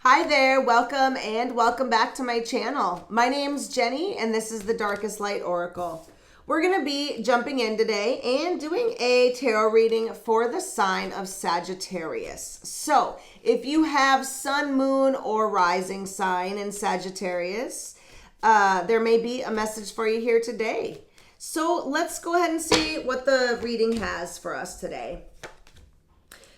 Hi there, welcome and welcome back to my channel. My name's Jenny and this is the Darkest Light Oracle. We're going to be jumping in today and doing a tarot reading for the sign of Sagittarius. So if you have sun, moon, or rising sign in Sagittarius, there may be a message for you here today. So let's go ahead and see what the reading has for us today.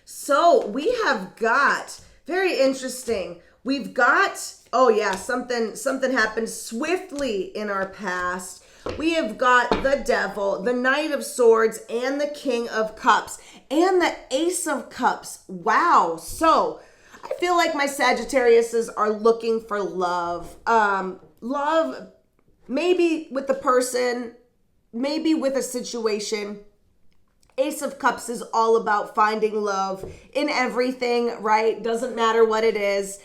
So we have got, very interesting, we've got, oh yeah, something happened swiftly in our past. We have got the Devil, the Knight of Swords, and the King of Cups, and the Ace of Cups. Wow. So I feel like my Sagittariuses are looking for love. Love, maybe with the person, maybe with a situation. Ace of Cups is all about finding love in everything, right? Doesn't matter what it is,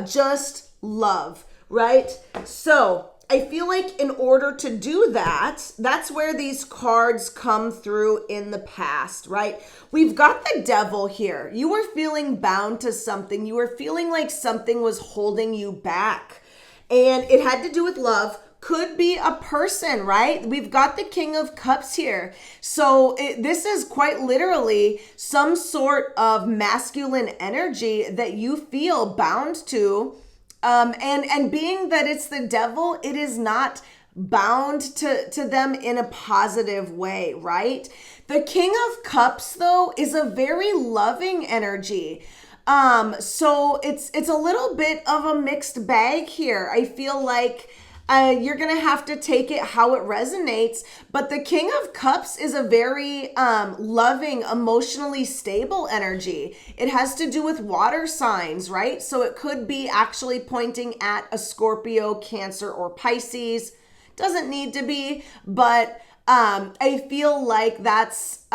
just love, right? So I feel like in order to do that, that's where these cards come through in the past, right? We've got the Devil here. You were feeling bound to something. You were feeling like something was holding you back, and it had to do with love. Could be a person, right? We've got the King of Cups here. So this is quite literally some sort of masculine energy that you feel bound to. And being that it's the Devil, it is not bound to them in a positive way, right? The King of Cups, though, is a very loving energy. So it's a little bit of a mixed bag here. I feel like you're going to have to take it how it resonates. But the King of Cups is a very loving, emotionally stable energy. It has to do with water signs, right? So it could be actually pointing at a Scorpio, Cancer, or Pisces. Doesn't need to be, but I feel like that's...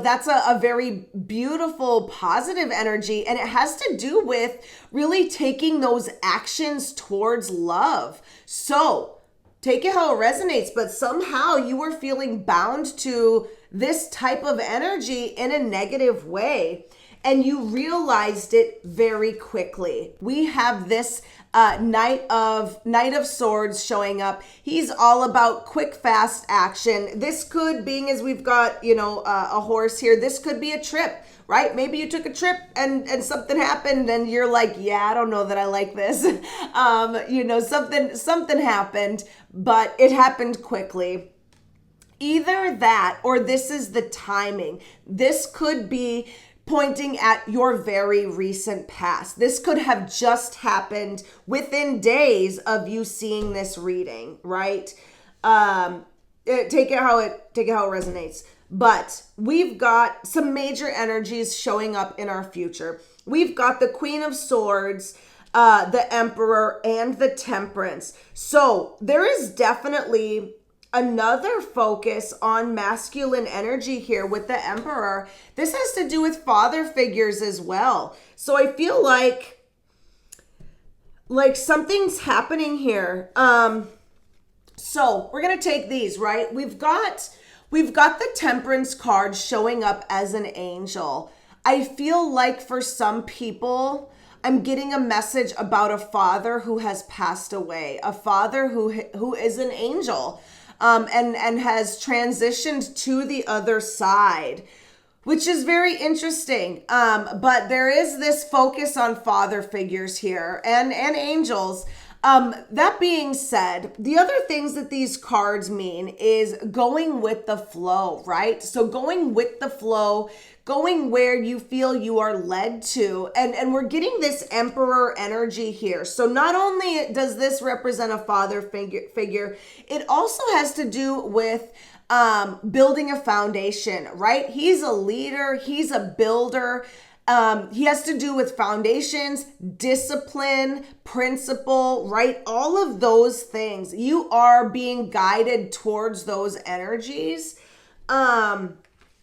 that's a very beautiful, positive energy, and it has to do with really taking those actions towards love. So take it how it resonates, but somehow you were feeling bound to this type of energy in a negative way, and you realized it very quickly. We have this Knight of Swords showing up. He's all about quick, fast action. This could, being as we've got, a horse here, this could be a trip, right? Maybe you took a trip and something happened and you're like, yeah, I don't know that I like this. Something happened, but it happened quickly. Either that or this is the timing. This could be pointing at your very recent past. This could have just happened within days of you seeing this reading, right? Take it how it resonates. But we've got some major energies showing up in our future. We've got the Queen of Swords, the Emperor, and the Temperance. So there is definitely another focus on masculine energy here with the Emperor. This has to do with father figures as well. So I feel like something's happening here. So we're going to take these, right? We've got the Temperance card showing up as an angel. I feel like for some people, I'm getting a message about a father who has passed away, a father who is an angel. And has transitioned to the other side, which is very interesting. But there is this focus on father figures here and angels. That being said, the other things that these cards mean is going with the flow, right? So going with the flow, going where you feel you are led to. And we're getting this Emperor energy here. So not only does this represent a father figure, it also has to do with building a foundation, right? He's a leader. He's a builder. He has to do with foundations, discipline, principle, right? All of those things. You are being guided towards those energies.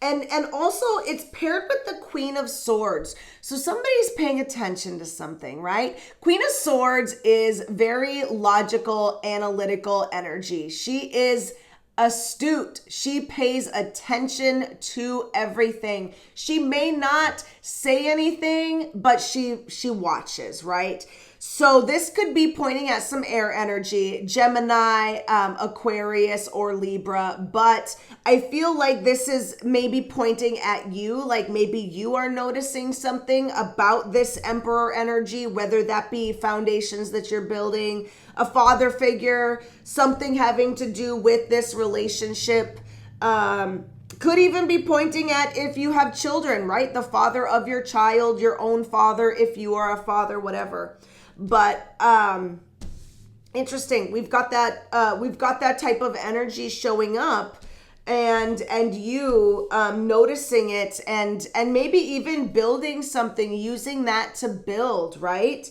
And also it's paired with the Queen of Swords. So somebody's paying attention to something, right? Queen of Swords is very logical, analytical energy. She is astute. She pays attention to everything. She may not say anything, but she watches, right? So this could be pointing at some air energy, Gemini, Aquarius, or Libra, but I feel like this is maybe pointing at you, like maybe you are noticing something about this Emperor energy, whether that be foundations that you're building, a father figure, something having to do with this relationship. Could even be pointing at if you have children, right? The father of your child, your own father, if you are a father, whatever. But interesting. We've got that type of energy showing up, and you noticing it, and maybe even building something, using that to build, right?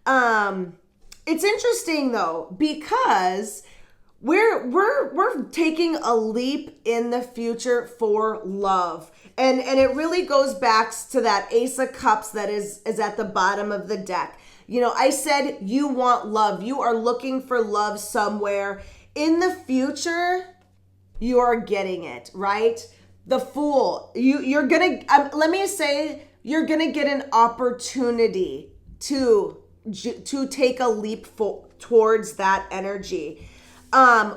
It's interesting though, because we're taking a leap in the future for love. And it really goes back to that Ace of Cups that is at the bottom of the deck. You know, I said you want love. You are looking for love somewhere. In the future, you are getting it, right? The Fool. You're going to, let me say, you're going to get an opportunity to take a leap towards that energy.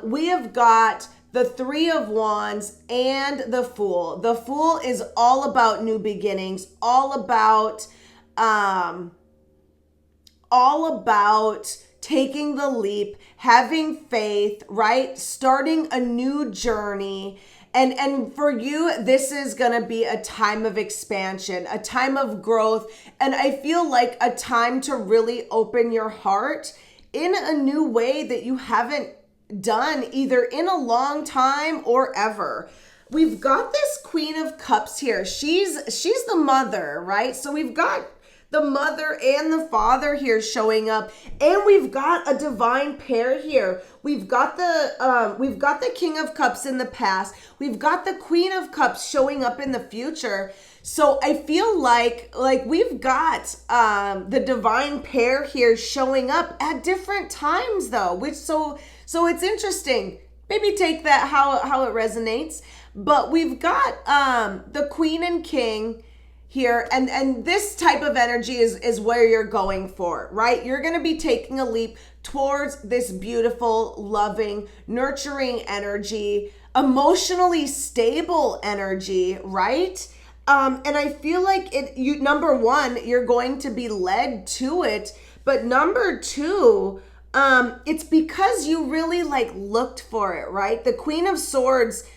We have got the Three of Wands and the Fool. The Fool is all about new beginnings, all about taking the leap, having faith, right? Starting a new journey. And for you, this is going to be a time of expansion, a time of growth. And I feel like a time to really open your heart in a new way that you haven't done either in a long time or ever. We've got this Queen of Cups here. She's the mother, right? So we've got the mother and the father here showing up, and we've got a divine pair here. We've got the King of Cups in the past. We've got the Queen of Cups showing up in the future. So I feel like we've got the divine pair here showing up at different times though, which so it's interesting. Maybe take that how it resonates. But we've got the Queen and King here, and this type of energy is where you're going for, right? You're going to be taking a leap towards this beautiful, loving, nurturing energy, emotionally stable energy, right? And I feel like number one, you're going to be led to it, but number two, it's because you really looked for it, right? The Queen of Swords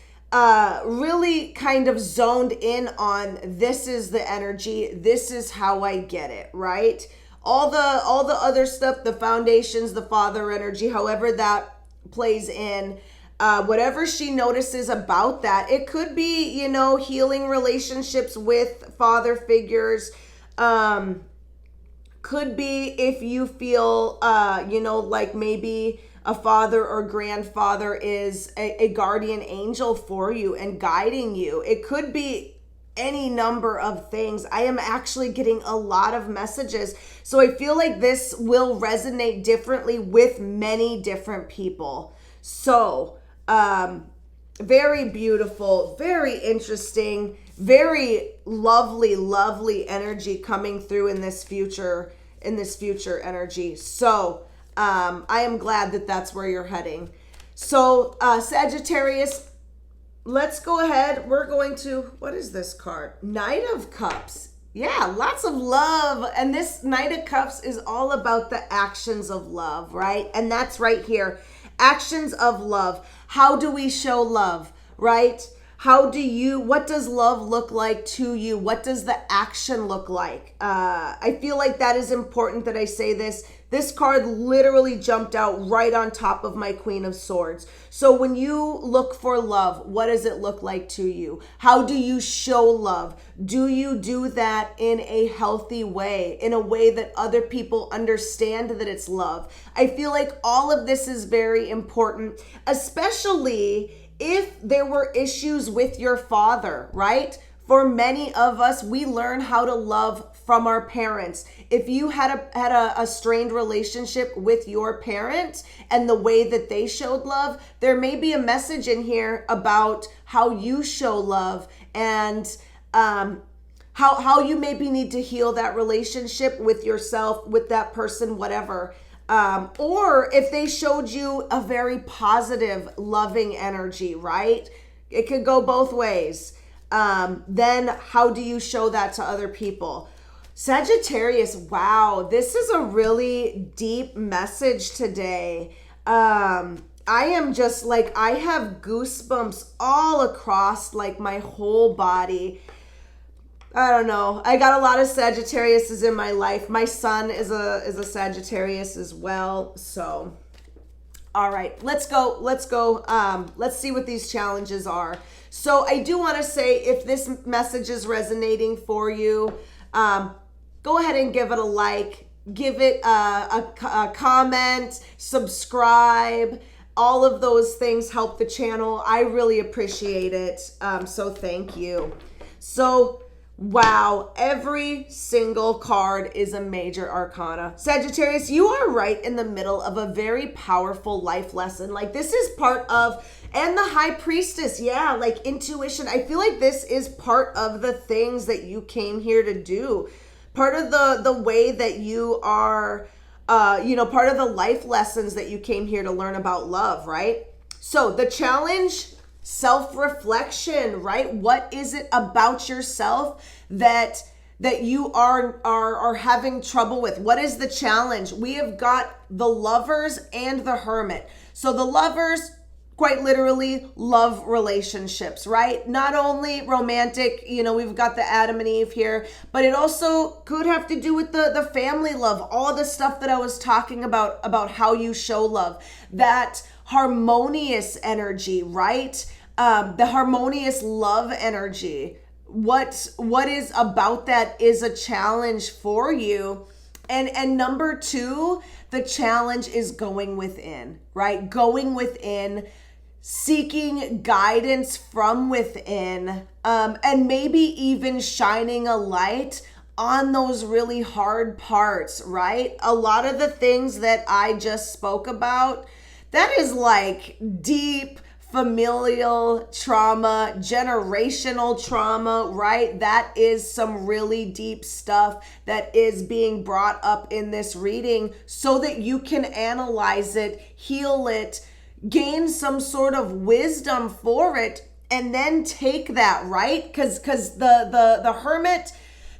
really kind of zoned in on, this is the energy, this is how I get it, right? All the other stuff, the foundations, the father energy, however that plays in, whatever she notices about that, it could be, healing relationships with father figures, could be if you feel, like maybe a father or grandfather is a guardian angel for you and guiding you. It could be any number of things. I am actually getting a lot of messages. So I feel like this will resonate differently with many different people. So, very beautiful, very interesting, very lovely energy coming through in this future energy. So, I am glad that that's where you're heading. So, Sagittarius, let's go ahead. We're going to, what is this card? Knight of Cups. Yeah, lots of love. And this Knight of Cups is all about the actions of love, right? And that's right here. Actions of love. How do we show love, right? What does love look like to you? What does the action look like? I feel like that is important that I say this. This card literally jumped out right on top of my Queen of Swords. So when you look for love, what does it look like to you? How do you show love? Do you do that in a healthy way, in a way that other people understand that it's love? I feel like all of this is very important, especially if there were issues with your father, right? For many of us, we learn how to love from our parents. If you had a strained relationship with your parent and the way that they showed love, there may be a message in here about how you show love and how you maybe need to heal that relationship with yourself, with that person, whatever. Or if they showed you a very positive, loving energy, right? It could go both ways. Then how do you show that to other people? Sagittarius, wow, this is a really deep message today. I am just like, I have goosebumps all across like my whole body. I don't know. I got a lot of Sagittariuses in my life. My son is a Sagittarius as well. So, all right, let's go. Let's see what these challenges are. So I do want to say, if this message is resonating for you, go ahead and give it a like, give it a comment, subscribe. All of those things help the channel. I really appreciate it. So thank you. So, wow, every single card is a major arcana. Sagittarius, you are right in the middle of a very powerful life lesson. Like, this is part of, and the High Priestess, yeah, like intuition. I feel like this is part of the things that you came here to do. Part of the way that you are, part of the life lessons that you came here to learn about love, right? So the challenge, self-reflection, right? What is it about yourself that you are having trouble with? What is the challenge? We have got the Lovers and the Hermit. So the Lovers, quite literally, love relationships, right? Not only romantic, we've got the Adam and Eve here, but it also could have to do with the family love, all the stuff that I was talking about how you show love, that harmonious energy, right? The harmonious love energy. What is about that is a challenge for you. And number two, the challenge is going within, right? Going within, seeking guidance from within, and maybe even shining a light on those really hard parts, right? A lot of the things that I just spoke about, that is like deep familial trauma, generational trauma, right? That is some really deep stuff that is being brought up in this reading so that you can analyze it, heal it, gain some sort of wisdom for it, and then take that, right? Because the Hermit,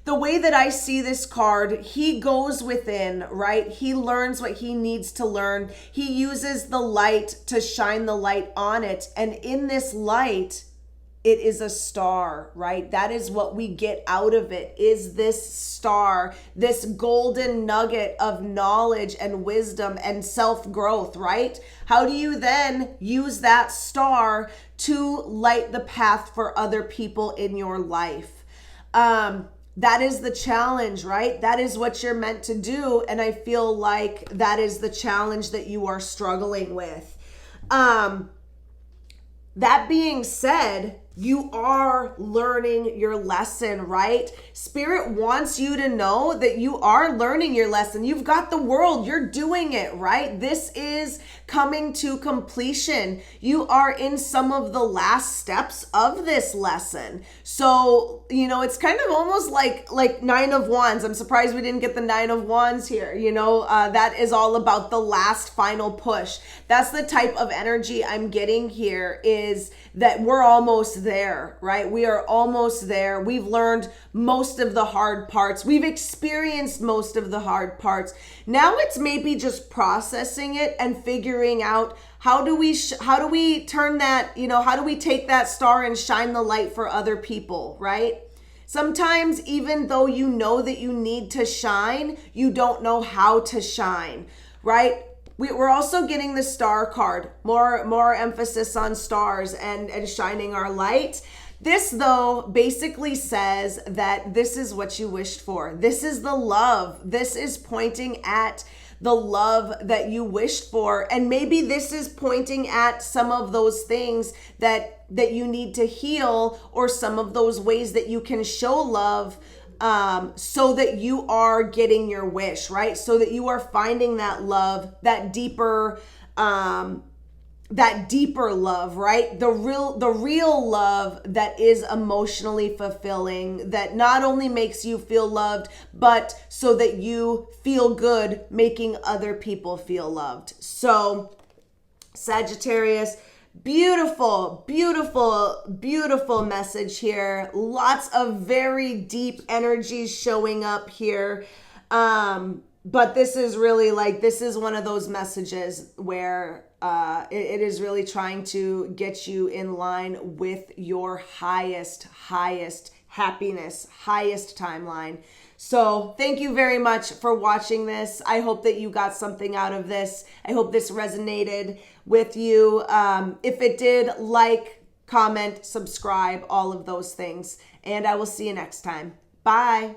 the way that I see this card, he goes within, right? He learns what he needs to learn. He uses the light to shine the light on it. And in this light, it is a star, right? That is what we get out of it, is this star, this golden nugget of knowledge and wisdom and self-growth, right? How do you then use that star to light the path for other people in your life? That is the challenge, right? That is what you're meant to do. And I feel like that is the challenge that you are struggling with. That being said, you are learning your lesson, right? Spirit wants you to know that you are learning your lesson. You've got the world, you're doing it, right? This is coming to completion. You are in some of the last steps of this lesson. So, it's kind of almost like Nine of Wands. I'm surprised we didn't get the Nine of Wands here. That is all about the last final push. That's the type of energy I'm getting here, is that we're almost there, right? We are almost there. We've learned most of the hard parts. We've experienced most of the hard parts. Now it's maybe just processing it and figuring out how do we turn that, how do we take that star and shine the light for other people, right? Sometimes even though you know that you need to shine, you don't know how to shine, right? We're also getting the star card, more emphasis on stars and shining our light. This, though, basically says that this is what you wished for. This is the love. This is pointing at the love that you wished for. And maybe this is pointing at some of those things that that you need to heal, or some of those ways that you can show love, so that you are getting your wish, right? So that you are finding that love, that deeper love, right? The real love that is emotionally fulfilling, that not only makes you feel loved, but so that you feel good making other people feel loved. So Sagittarius, beautiful, beautiful, beautiful message here. Lots of very deep energies showing up here. But this is really like, this is one of those messages where it is really trying to get you in line with your highest happiness, highest timeline. So thank you very much for watching this. I hope that you got something out of this. I hope this resonated with you. If it did, like, comment, subscribe, all of those things. And I will see you next time. Bye.